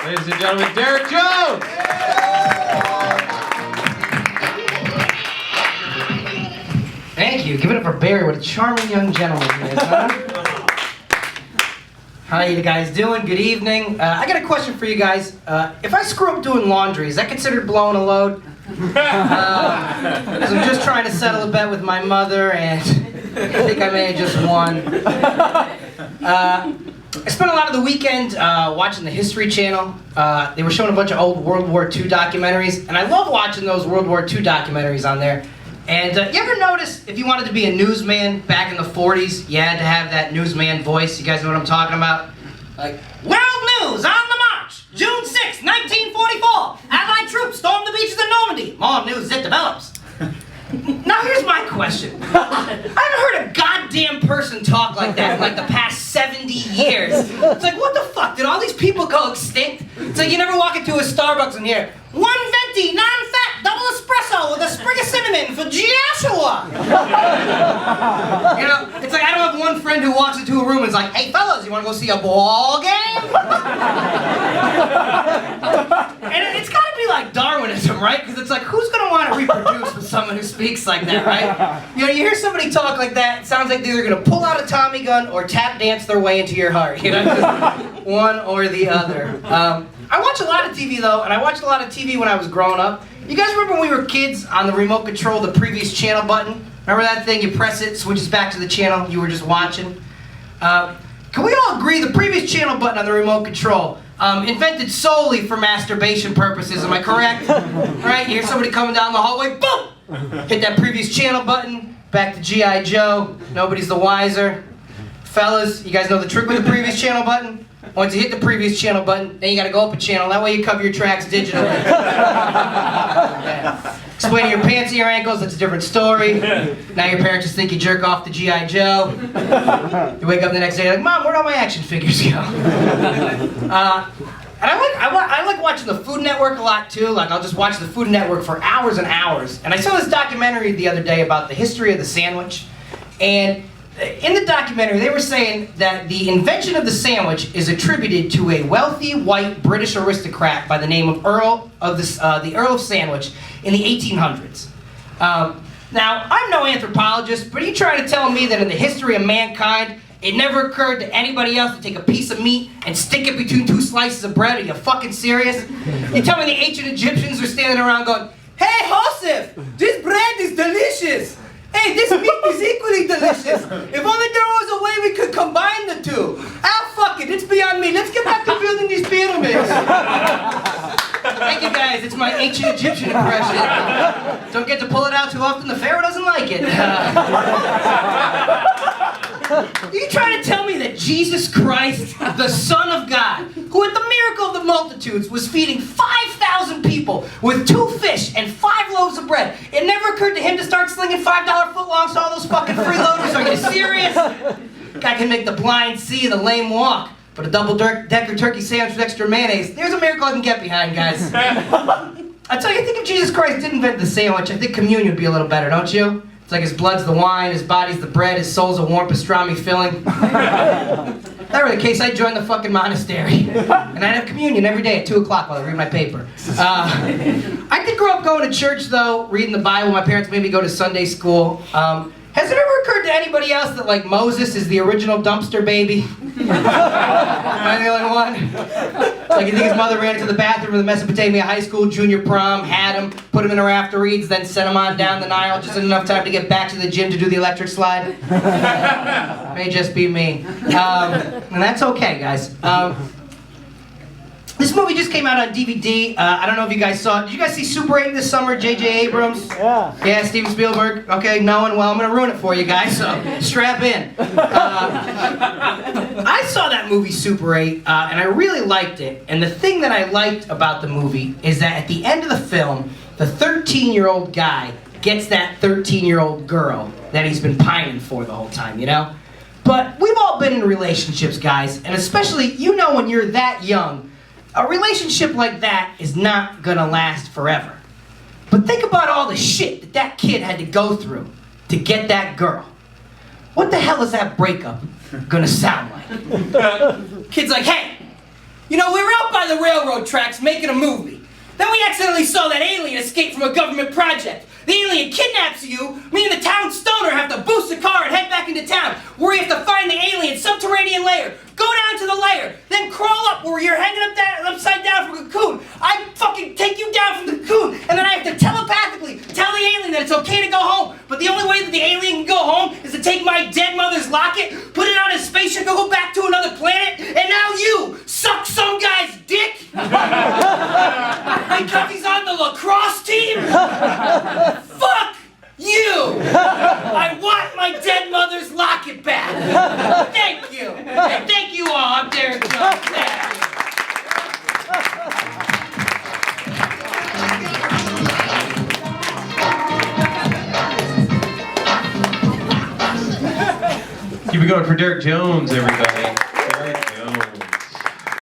Ladies and gentlemen, Derek Jones! Thank you. Give it up for Barry. What a charming young gentleman he is, huh? How you guys doing? Good evening. I got a question for you guys. If I screw up doing laundry, is that considered blowing a load? 'Cause I'm just trying to settle a bet with my mother, and I think I may have just won. I spent a lot of the weekend watching the History Channel. They were showing a bunch of old World War II documentaries, and I love watching those World War II documentaries on there. And you ever notice if you wanted to be a newsman back in the 40s, you had to have that newsman voice? You guys know what I'm talking about? Like, World News on the march, June 6, 1944. Allied troops stormed the beaches of Normandy. More news as it develops. Now here's my question. I haven't heard a goddamn person talk like that in like the past 70 years. It's like, what the fuck? Did all these people go extinct? It's like you never walk into a Starbucks and hear, 1 venti, non-fat, double espresso with a sprig of cinnamon for Joshua. You know, it's like I don't have one friend who walks into a room and is like, hey fellas, you want to go see a ball game? And it's got to be like Darwinism, right? Because it's like, who's going to want to reproduce with someone who speaks like that, right? You know, you hear somebody talk like that, it sounds like they're either going to pull out a Tommy gun or tap dance their way into your heart, you know? Just one or the other. I watch a lot of TV though, and I watched a lot of TV when I was growing up. You guys remember when we were kids on the remote control, the previous channel button? Remember that thing? You press it, switches back to the channel you were just watching. Can we all agree the previous channel button on the remote control, invented solely for masturbation purposes, am I correct? Right? You hear somebody coming down the hallway, boom! Hit that previous channel button, back to G.I. Joe, nobody's the wiser. Fellas, you guys know the trick with the previous channel button? Once you hit the previous channel button, then you gotta go up a channel, that way you cover your tracks digitally. Yeah. Explain to your pants at your ankles, that's a different story. Now your parents just think you jerk off to G.I. Joe. You wake up the next day, you're like, Mom, where'd all my action figures go? And I like watching the Food Network a lot too. Like I'll just watch the Food Network for hours and hours. And I saw this documentary the other day about the history of the sandwich. And in the documentary, they were saying that the invention of the sandwich is attributed to a wealthy white British aristocrat by the name of the Earl of Sandwich in the 1800s. Now, I'm no anthropologist, but are you trying to tell me that in the history of mankind, it never occurred to anybody else to take a piece of meat and stick it between 2 slices of bread? Are you fucking serious? You tell me the ancient Egyptians are standing around going, hey, Joseph, this bread is delicious. Hey, this meat is equally delicious. If only there was a way we could combine the two. Ah, fuck it, it's beyond me. Let's get back to building these pyramids. Thank you guys, it's my ancient Egyptian impression. Don't get to pull it out too often, the Pharaoh doesn't like it. Are you trying to tell me that Jesus Christ, the Son of God, who at the miracle of the multitudes was feeding 5,000 people with 2 fish and 5 loaves of bread, it never occurred to him to start slinging $5 footlongs to all those fucking freeloaders? Are you serious? Guy can make the blind see and the lame walk, but a double-decker turkey sandwich with extra mayonnaise, there's a miracle I can get behind, guys. I tell you, I think if Jesus Christ didn't invent the sandwich, I think communion would be a little better, don't you? It's like his blood's the wine, his body's the bread, his soul's a warm pastrami filling. If that were the case, I'd join the fucking monastery. And I'd have communion every day at 2 o'clock while I read my paper. I did grow up going to church, though, reading the Bible. My parents made me go to Sunday school. Has it ever occurred to anybody else that, like, Moses is the original dumpster baby? Am I the only one? Like, you think his mother ran into the bathroom in the Mesopotamia high school, junior prom, had him, put him in her after-reads, then sent him on down the Nile just in enough time to get back to the gym to do the electric slide? May just be me. And that's okay, guys. This movie just came out on DVD. I don't know if you guys saw it. Did you guys see Super 8 this summer, J.J. Abrams? Yeah. Yeah, Steven Spielberg. Okay, no one. Well, I'm going to ruin it for you guys, so strap in. I saw that movie, Super 8, and I really liked it. And the thing that I liked about the movie is that at the end of the film, the 13-year-old guy gets that 13-year-old girl that he's been pining for the whole time, you know? But we've all been in relationships, guys, and especially, you know, when you're that young, a relationship like that is not gonna last forever. But think about all the shit that that kid had to go through to get that girl. What the hell is that breakup gonna sound like? Kid's like, hey, You know, we were out by the railroad tracks making a movie. Then we accidentally saw that alien escape from a government project. The alien kidnaps you, me and the town stoner have to boost the car and head back into town, where we have to find the alien subterranean lair, go down to the lair, then crawl up where you're hanging upside down from a cocoon. I fucking take you down from the cocoon, and then I have to telepathically tell the alien that it's okay to go home. But the only way that the alien can go home is to take my dead mother's locket, put it on his spaceship, and go back to another planet, and now you suck some guy's dick because he's on the lacrosse team? Fuck you! I want my dead mother's locket back! Thank you! And thank you all, I'm Derek Jones. Thank Keep it going for Derek Jones, everybody.